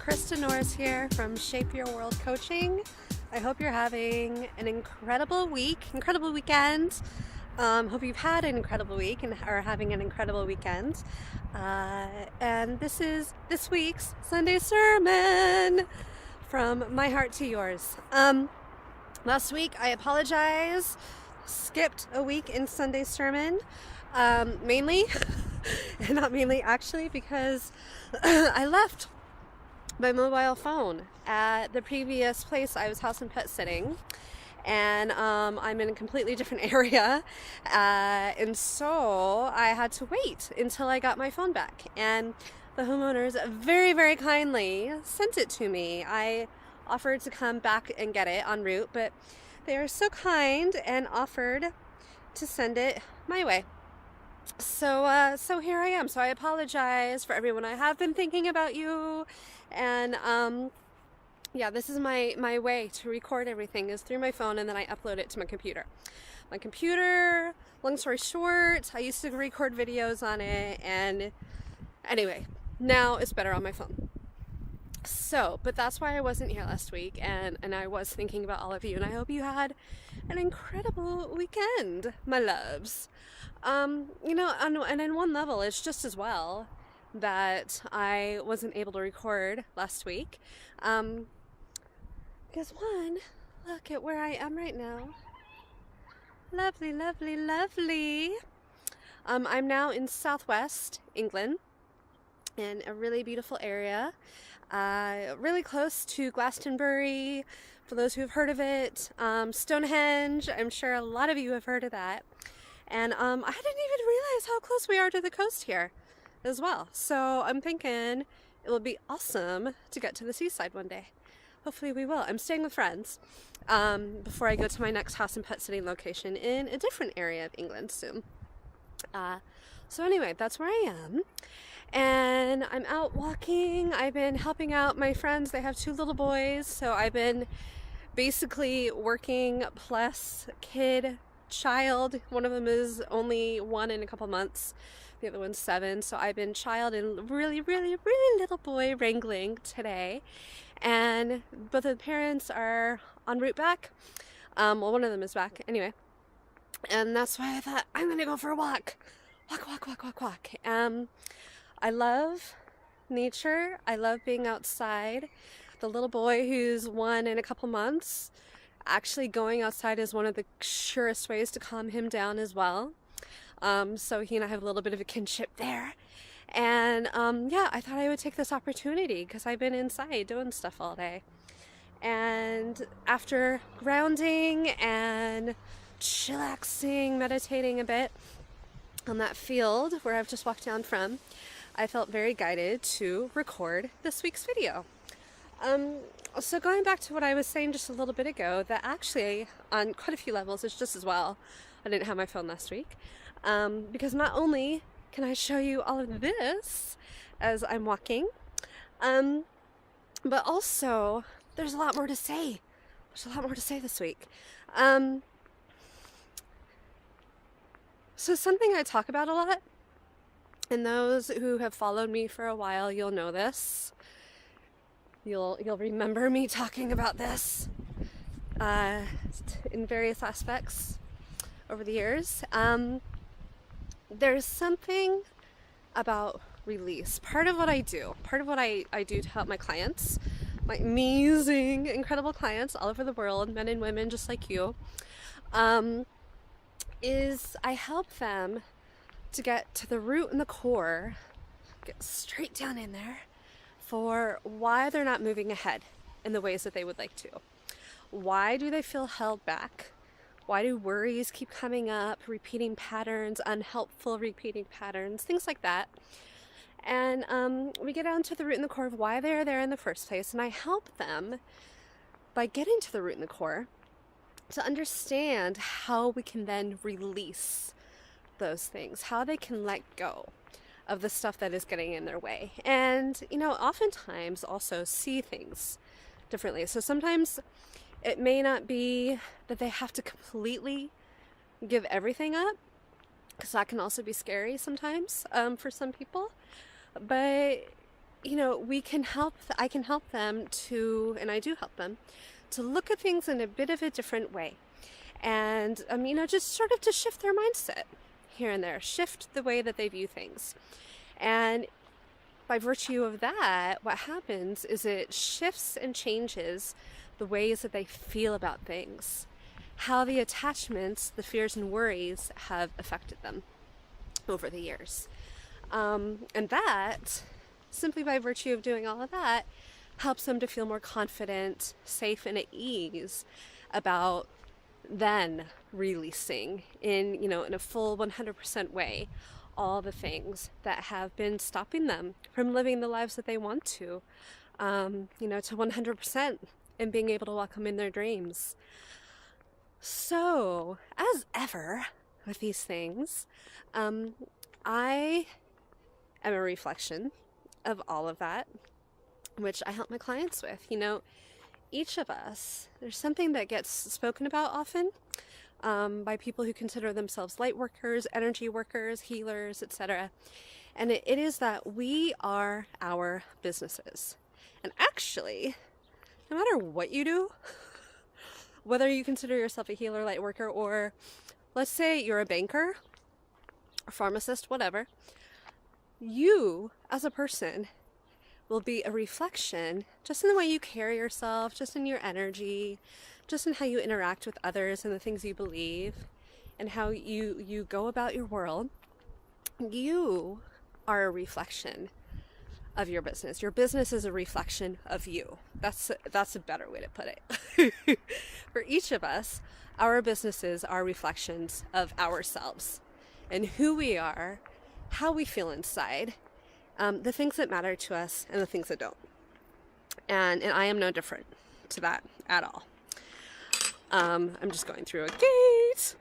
Krista Norris here from Shape Your World Coaching. I hope you're having an incredible week, incredible weekend. Hope you've had an incredible week and are having an incredible weekend. And this is this week's Sunday sermon from my heart to yours. Last week, I apologize, skipped a week in Sunday sermon, mainly, not mainly actually, because I left my mobile phone at the previous place I was house and pet sitting, and I'm in a completely different area, and so I had to wait until I got my phone back, and the homeowners very, very kindly sent it to me. I offered to come back and get it en route, but they are so kind and offered to send it my way. So here I am. So I apologize for everyone. I have been thinking about you, and yeah, this is my way to record everything is through my phone, and then I upload it to my computer. Long story short, I used to record videos on it, and anyway, now it's better on my phone. So, but that's why I wasn't here last week, and I was thinking about all of you, and I hope you had an incredible weekend, my loves. And in one level, it's just as well that I wasn't able to record last week, because look at where I am right now. Lovely, lovely, lovely. I'm now in southwest England, in a really beautiful area. Really close to Glastonbury, for those who have heard of it. Stonehenge, I'm sure a lot of you have heard of that. And I didn't even realize how close we are to the coast here as well. So I'm thinking it will be awesome to get to the seaside one day. Hopefully we will. I'm staying with friends before I go to my next house and pet sitting location in a different area of England soon. So anyway, that's where I am. And I'm out walking. I've been helping out my friends. They have 2 little boys, so I've been basically working plus child. One of them is only 1 in a couple months. The other one's 7. So I've been child and really, really, really little boy wrangling today. And both of the parents are en route back. Well, one of them is back anyway. And that's why I thought I'm going to go for a walk. Walk. I love nature. I love being outside. The little boy who's 1 in a couple months, actually going outside is one of the surest ways to calm him down as well. So he and I have a little bit of a kinship there. And yeah, I thought I would take this opportunity because I've been inside doing stuff all day. And after grounding and chillaxing, meditating a bit on that field where I've just walked down from, I felt very guided to record this week's video. So going back to what I was saying just a little bit ago, that actually on quite a few levels it's just as well I didn't have my phone last week, because not only can I show you all of this as I'm walking, but also there's a lot more to say. There's a lot more to say this week. So something I talk about a lot, and those who have followed me for a while, you'll know this. You'll remember me talking about this in various aspects over the years. There's something about release. Part of what I do to help my clients, my amazing, incredible clients all over the world, men and women just like you, is I help them to get to the root and the core, get straight down in there for why they're not moving ahead in the ways that they would like to. Why do they feel held back? Why do worries keep coming up, repeating patterns, unhelpful repeating patterns, things like that. And we get down to the root and the core of why they're there in the first place, and I help them by getting to the root and the core to understand how we can then release those things, how they can let go of the stuff that is getting in their way. And, oftentimes also see things differently. So sometimes it may not be that they have to completely give everything up, because that can also be scary sometimes for some people. But I can help them to, and I do help them, to look at things in a bit of a different way. And, just sort of to shift their mindset here and there, shift the way that they view things. And by virtue of that, what happens is it shifts and changes the ways that they feel about things, how the attachments, the fears and worries have affected them over the years. And that, simply by virtue of doing all of that, helps them to feel more confident, safe, and at ease about then releasing in a full 100% way all the things that have been stopping them from living the lives that they want to 100% and being able to welcome in their dreams. So, as ever with these things, I am a reflection of all of that, which I help my clients with. Each of us, there's something that gets spoken about often by people who consider themselves light workers, energy workers, healers, etc. And it is that we are our businesses. And actually, no matter what you do, whether you consider yourself a healer, light worker, or let's say you're a banker, a pharmacist, whatever, you as a person will be a reflection just in the way you carry yourself, just in your energy, just in how you interact with others and the things you believe and how you go about your world. You are a reflection of your business. Your business is a reflection of you. That's a better way to put it. For each of us, our businesses are reflections of ourselves and who we are, how we feel inside, the things that matter to us and the things that don't. And I am no different to that at all. I'm just going through a gate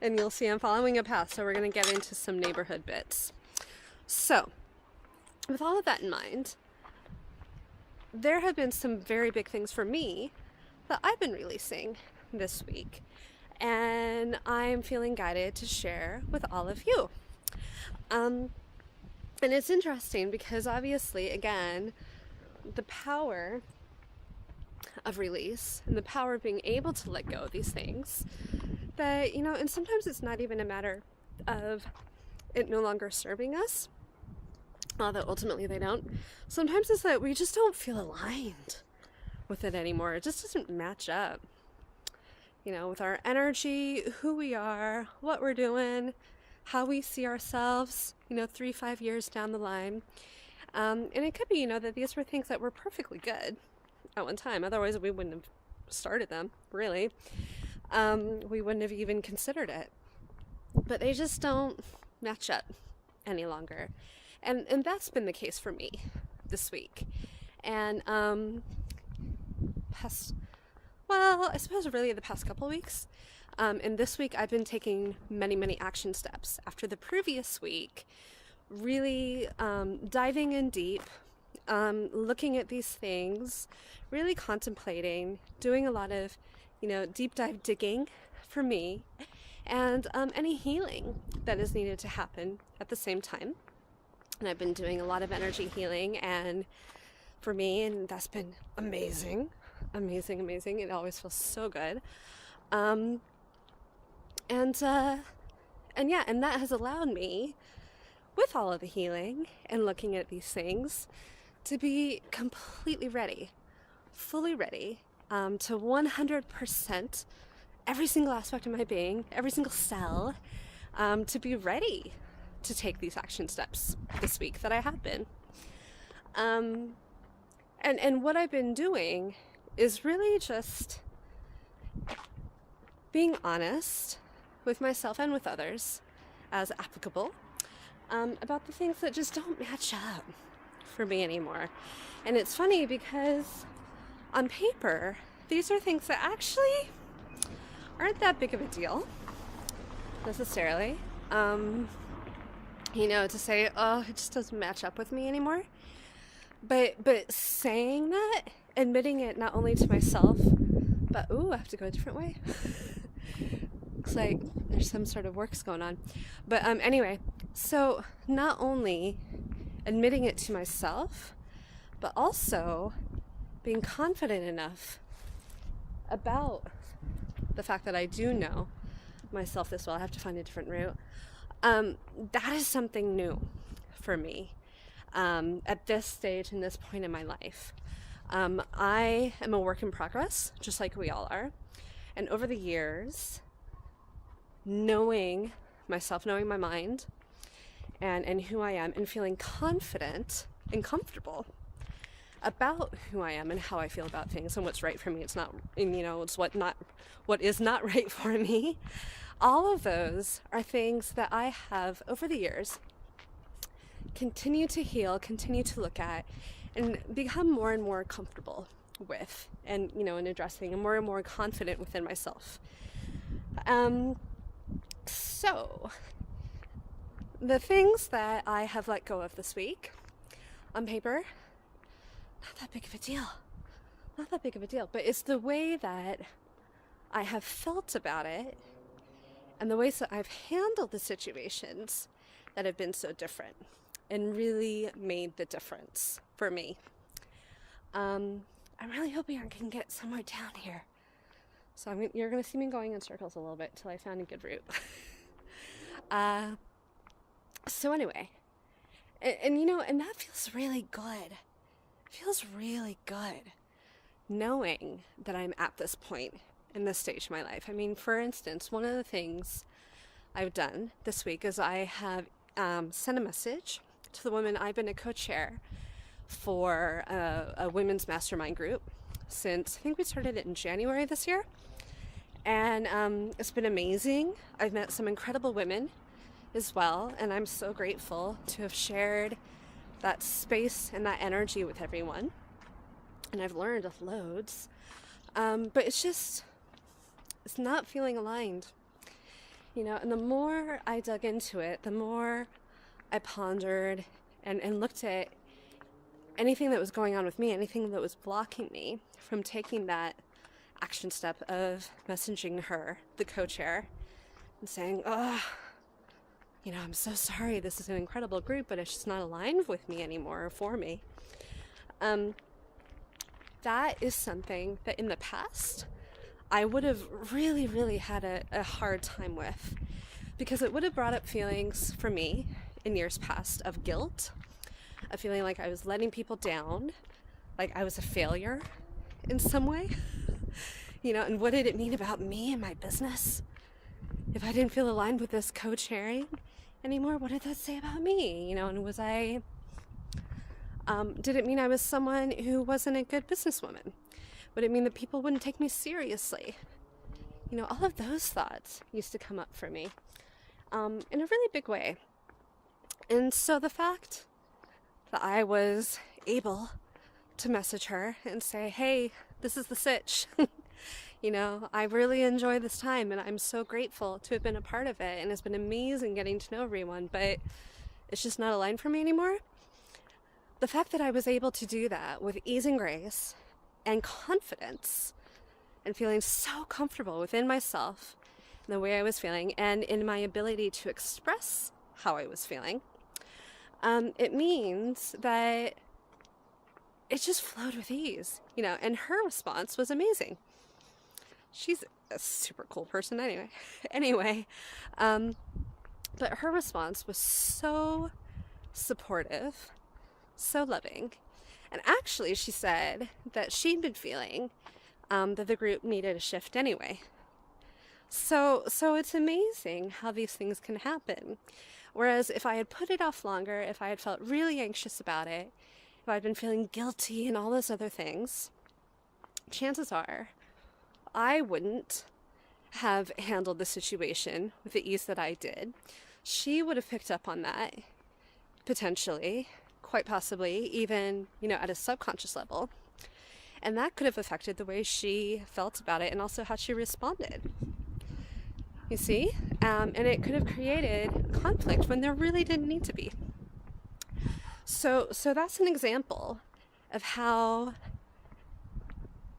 and you'll see I'm following a path, so we're going to get into some neighborhood bits. So, with all of that in mind, there have been some very big things for me that I've been releasing this week, and I'm feeling guided to share with all of you. And it's interesting because obviously, again, the power of release and the power of being able to let go of these things that, and sometimes it's not even a matter of it no longer serving us, although ultimately they don't. Sometimes it's that we just don't feel aligned with it anymore. It just doesn't match up, with our energy, who we are, what we're doing, how we see ourselves, 3-5 years down the line. And it could be, that these were things that were perfectly good at one time. Otherwise, we wouldn't have started them, really. We wouldn't have even considered it. But they just don't match up any longer. And that's been the case for me this week. And I suppose really the past couple weeks. And this week I've been taking many, many action steps. After the previous week, really diving in deep, looking at these things, really contemplating, doing a lot of, deep dive digging for me, and any healing that is needed to happen at the same time. And I've been doing a lot of energy healing and for me, and that's been amazing. It always feels so good. And that has allowed me, with all of the healing and looking at these things, to be completely ready, fully ready, to 100%, every single aspect of my being, every single cell, to be ready to take these action steps this week that I have been. And what I've been doing is really just being honest with myself and with others, as applicable, about the things that just don't match up for me anymore. And it's funny because on paper, these are things that actually aren't that big of a deal, necessarily. To say, oh, it just doesn't match up with me anymore. But saying that, admitting it not only to myself, but, I have to go a different way. Looks like there's some sort of works going on. But anyway, so not only admitting it to myself, but also being confident enough about the fact that I do know myself this well. I have to find a different route. That is something new for me at this stage and this point in my life. I am a work in progress, just like we all are. And over the years, knowing myself, knowing my mind, and who I am, and feeling confident and comfortable about who I am and how I feel about things and what's right for me. It's not, it's what is not right for me. All of those are things that I have over the years continue to heal, continue to look at, and become more and more comfortable with, and in addressing, and more confident within myself. So the things that I have let go of this week, on paper, not that big of a deal, but it's the way that I have felt about it and the ways that I've handled the situations that have been so different and really made the difference for me. I'm really hoping I can get somewhere down here. So you're going to see me going in circles a little bit till I found a good route. So anyway, and that feels really good. It feels really good knowing that I'm at this point in this stage of my life. I mean, for instance, one of the things I've done this week is I have sent a message to the women. I've been a co-chair for a women's mastermind group since, I think we started it in January this year. And it's been amazing. I've met some incredible women as well, and I'm so grateful to have shared that space and that energy with everyone. And I've learned loads. But it's not feeling aligned. And the more I dug into it, the more I pondered and looked at anything that was going on with me, anything that was blocking me from taking that action step of messaging her, the co-chair, and saying, I'm so sorry, this is an incredible group, but it's just not aligned with me anymore or for me. That is something that in the past I would have really, really had a hard time with, because it would have brought up feelings for me in years past of guilt, of feeling like I was letting people down, like I was a failure in some way, and what did it mean about me and my business? If I didn't feel aligned with this co-chairing anymore, what did that say about me? And was I, did it mean I was someone who wasn't a good businesswoman? Would it mean that people wouldn't take me seriously? All of those thoughts used to come up for me in a really big way. And so the fact that I was able to message her and say, hey, this is the sitch. I really enjoy this time, and I'm so grateful to have been a part of it, and it's been amazing getting to know everyone, but it's just not aligned for me anymore. The fact that I was able to do that with ease and grace and confidence and feeling so comfortable within myself, in the way I was feeling, and in my ability to express how I was feeling, it means that it just flowed with ease, and her response was amazing. She's a super cool person anyway. But her response was so supportive, so loving. And actually, she said that she'd been feeling that the group needed a shift anyway. So it's amazing how these things can happen. Whereas if I had put it off longer, if I had felt really anxious about it, if I'd been feeling guilty and all those other things, chances are I wouldn't have handled the situation with the ease that I did. She would have picked up on that, potentially, quite possibly, even, at a subconscious level. And that could have affected the way she felt about it and also how she responded. You see? And it could have created conflict when there really didn't need to be. So that's an example of how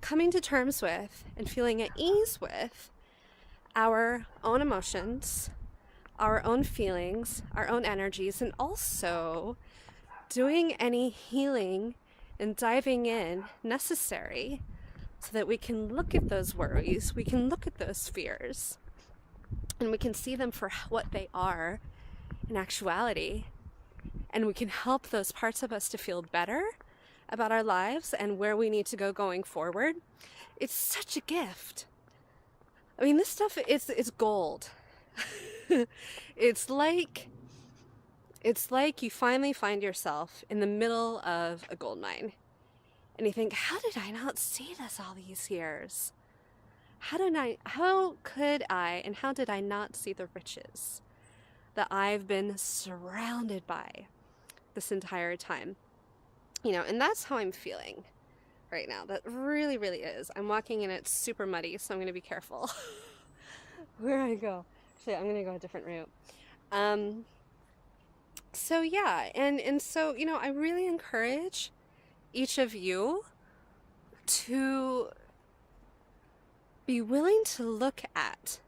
coming to terms with and feeling at ease with our own emotions, our own feelings, our own energies, and also doing any healing and diving in necessary so that we can look at those worries, we can look at those fears, and we can see them for what they are in actuality. And we can help those parts of us to feel better about our lives and where we need to go going forward. It's such a gift. I mean, this stuff is gold. It's like you finally find yourself in the middle of a gold mine. And you think, how did I not see this all these years? How could I and how did I not see the riches that I've been surrounded by this entire time? And that's how I'm feeling right now. That really, really is. I'm walking and it's super muddy, so I'm going to be careful where I go. Actually, I'm going to go a different route. So yeah, and so, I really encourage each of you to be willing to look at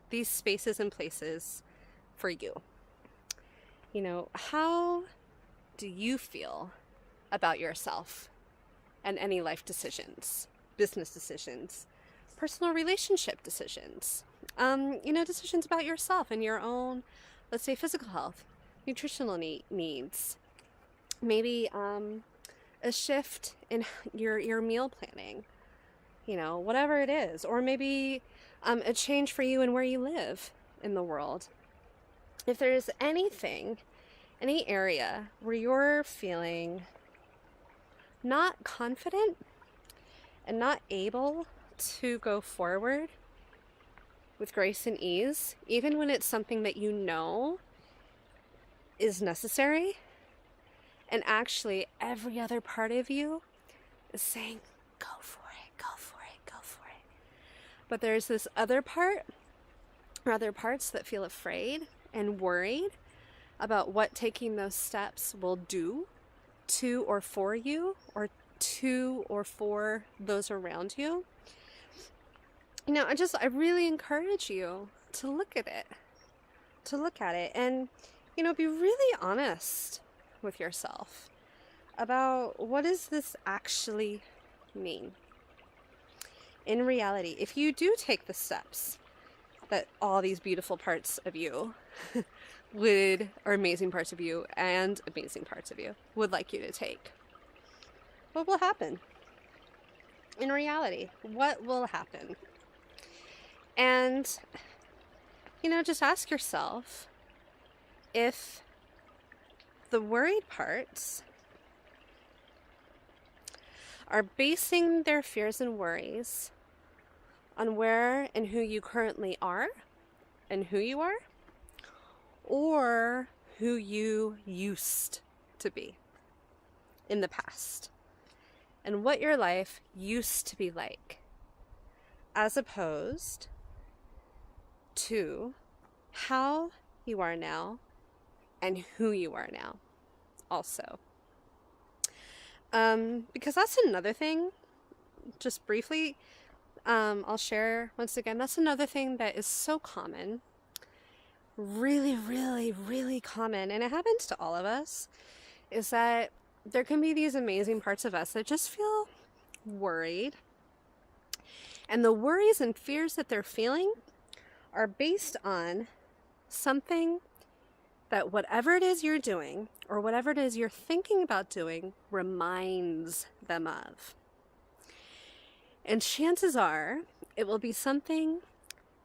these spaces and places for you. How do you feel about yourself and any life decisions, business decisions, personal relationship decisions, decisions about yourself and your own, let's say, physical health, nutritional needs, maybe a shift in your meal planning, whatever it is, or maybe a change for you in where you live in the world. If there's anything, any area where you're feeling not confident and not able to go forward with grace and ease, even when it's something that is necessary, and actually every other part of you is saying, go for it, go for it, go for it. But there's this other part, or other parts that feel afraid and worried about what taking those steps will do to or for you, or to or for those around you. I really encourage you to look at it, and, be really honest with yourself about what does this actually mean. In reality, if you do take the steps that all these beautiful parts of you or amazing parts of you and amazing parts of you would like you to take, what will happen? In reality, what will happen? And, just ask yourself if the worried parts are basing their fears and worries on where and who you currently are and who you are, or who you used to be in the past, and what your life used to be like, as opposed to how you are now and who you are now also. Because that's another thing, just briefly, I'll share once again, that's another thing that is so common, really, really, really common, and it happens to all of us, is that there can be these amazing parts of us that just feel worried. And the worries and fears that they're feeling are based on something that whatever it is you're doing, or whatever it is you're thinking about doing, reminds them of. And chances are it will be something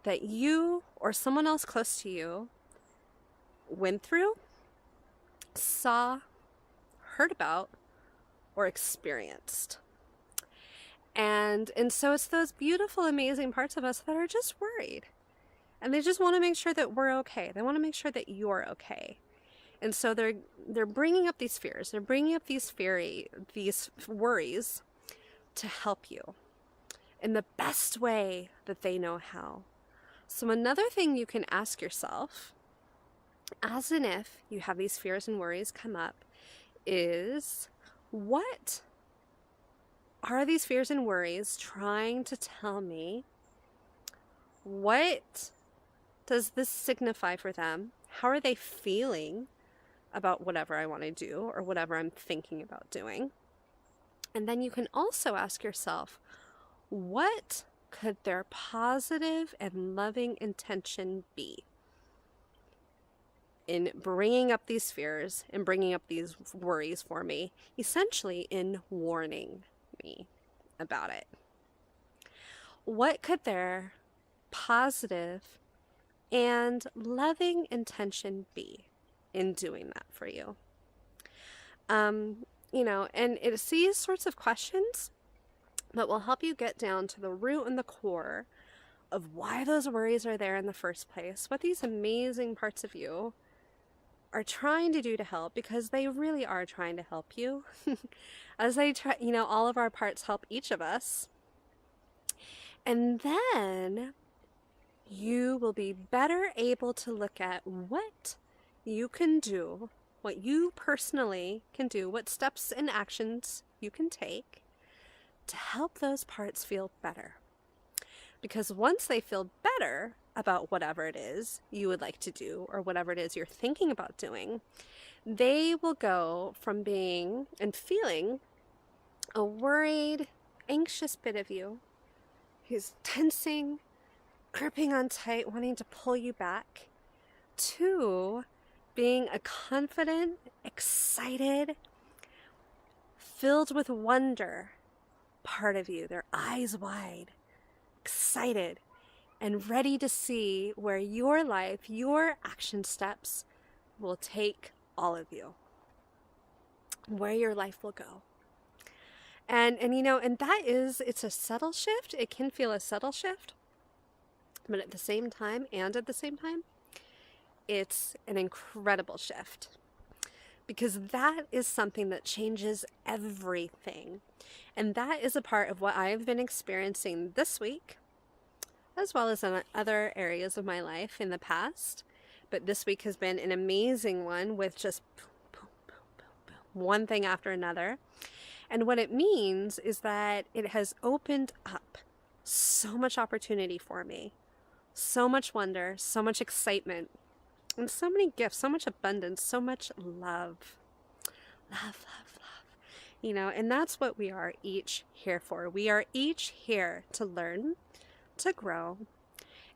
that you or someone else close to you went through, saw, heard about, or experienced. And so it's those beautiful, amazing parts of us that are just worried. And they just want to make sure that we're okay. They want to make sure that you're okay. And so they're bringing up these fears. They're bringing up these worries to help you in the best way that they know how. So another thing you can ask yourself, as in if you have these fears and worries come up, is what are these fears and worries trying to tell me? What does this signify for them? How are they feeling about whatever I want to do or whatever I'm thinking about doing. And then you can also ask yourself, what could their positive and loving intention be in bringing up these fears and bringing up these worries for me, essentially in warning me about it? What could their positive and loving intention be in doing that for you? And it's these sorts of questions that will help you get down to the root and the core of why those worries are there in the first place, what these amazing parts of you are trying to do to help, because they really are trying to help you. As they try, all of our parts help each of us. And then you will be better able to look at what you can do, what you personally can do, what steps and actions you can take to help those parts feel better. Because once they feel better about whatever it is you would like to do or whatever it is you're thinking about doing, they will go from being and feeling a worried, anxious bit of you who's tensing, gripping on tight, wanting to pull you back, to being a confident, excited, filled with wonder part of you. Their eyes wide, excited, and ready to see where your life, your action steps will take all of you, where your life will go. And it's a subtle shift. It can feel a subtle shift, but at the same time, it's an incredible shift, because that is something that changes everything. And that is a part of what I've been experiencing this week, as well as in other areas of my life in the past. But this week has been an amazing one, with just boom, boom, boom, boom, boom, one thing after another. And what it means is that it has opened up so much opportunity for me, so much wonder, so much excitement, and so many gifts, so much abundance, so much love. Love, love, love. And that's what we are each here for. We are each here to learn, to grow,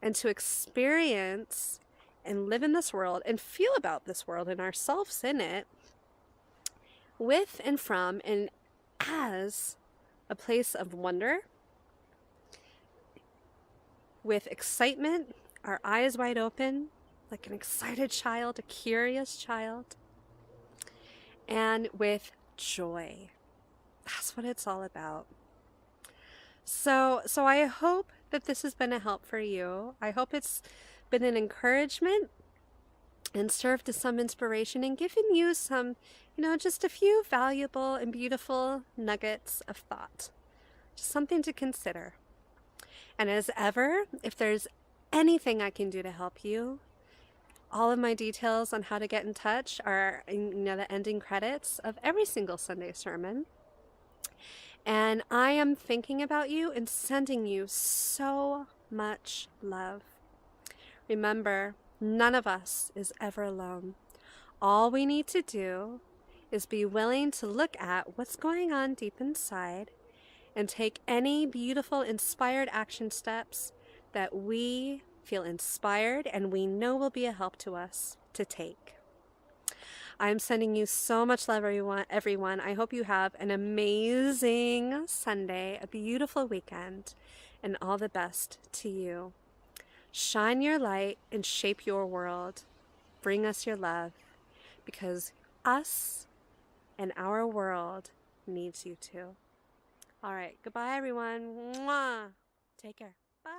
and to experience and live in this world and feel about this world and ourselves in it, with and from and as a place of wonder, with excitement, our eyes wide open, like an excited child, a curious child, and with joy. That's what it's all about. So I hope that this has been a help for you. I hope it's been an encouragement and served as some inspiration and given you some, just a few valuable and beautiful nuggets of thought. Just something to consider. And as ever, if there's anything I can do to help you, all of my details on how to get in touch are in the ending credits of every single Sunday sermon. And I am thinking about you and sending you so much love. Remember, none of us is ever alone. All we need to do is be willing to look at what's going on deep inside and take any beautiful, inspired action steps that we feel inspired and we know will be a help to us to take. I'm sending you so much love, everyone. I hope you have an amazing Sunday, a beautiful weekend, and all the best to you. Shine your light and shape your world. Bring us your love, because us and our world needs you too. All right. Goodbye, everyone. Mwah. Take care. Bye.